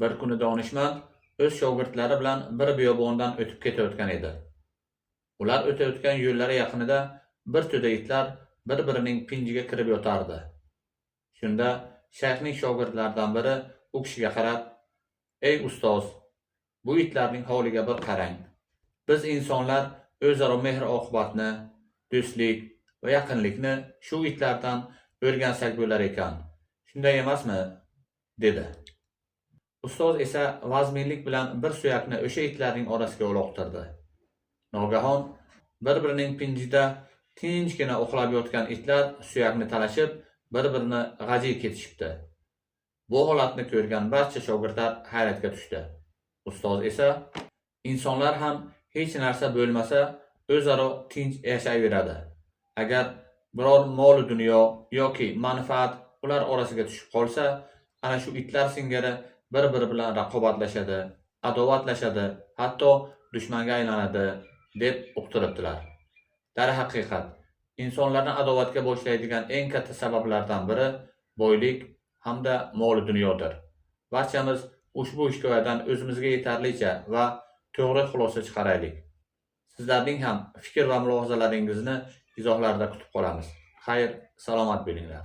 Bir kuni donishmand o'z shogirdlari bilan bir biyobondan o'tib ketayotgan edi. Ular o'tayotgan yo'llari yaqinida bir to'da itlar bir-birining pinjiga kirib yotardi. Shunda shayxning shogirdlaridan biri u kishiga qarab: "Ey ustoz, bu itlarning holiga bir qarang. Biz insonlar o'zaro mehr-oqibatni, do'stlik va yaqinlikni shu itlardan o'rgansak bo'lar ekan. Shunday emasmi?" dedi. Ustoz esa vazminlik bilan bir suyakni o'sha itlarning orasiga uloqtirdi. Nogahon bir-birining pinjida tinchgina uxlab yotgan itlar suyakni talashib, bir-birini g'ajiy ketishibdi. Bu holatni ko'rgan barcha shogirdlar hayratga tushdi. Ustoz esa insonlar ham hech narsa bo'lmasa o'zaro tinch yashayveradi. Agar biror mol dunyo yoki manfaat ular orasiga tushib qolsa, ana shu itlar singari bir-biri bilan raqobatlashadi, adovatlashadi, hatto dushmanga aylanadi deb uqtiribdilar. Darhaqiqat, insonlarni adovatga boshlaydigan eng katta sabablardan biri boylik hamda mol dunyodir. Barchamiz ushbu hikoyadan o'zimizga yetarlicha va to'g'ri xulosa chiqaraylik. Sizlarning ham fikr va mulohazalaringizni izohlarda kutib qolamiz. Xayr, salomat bo'linglar.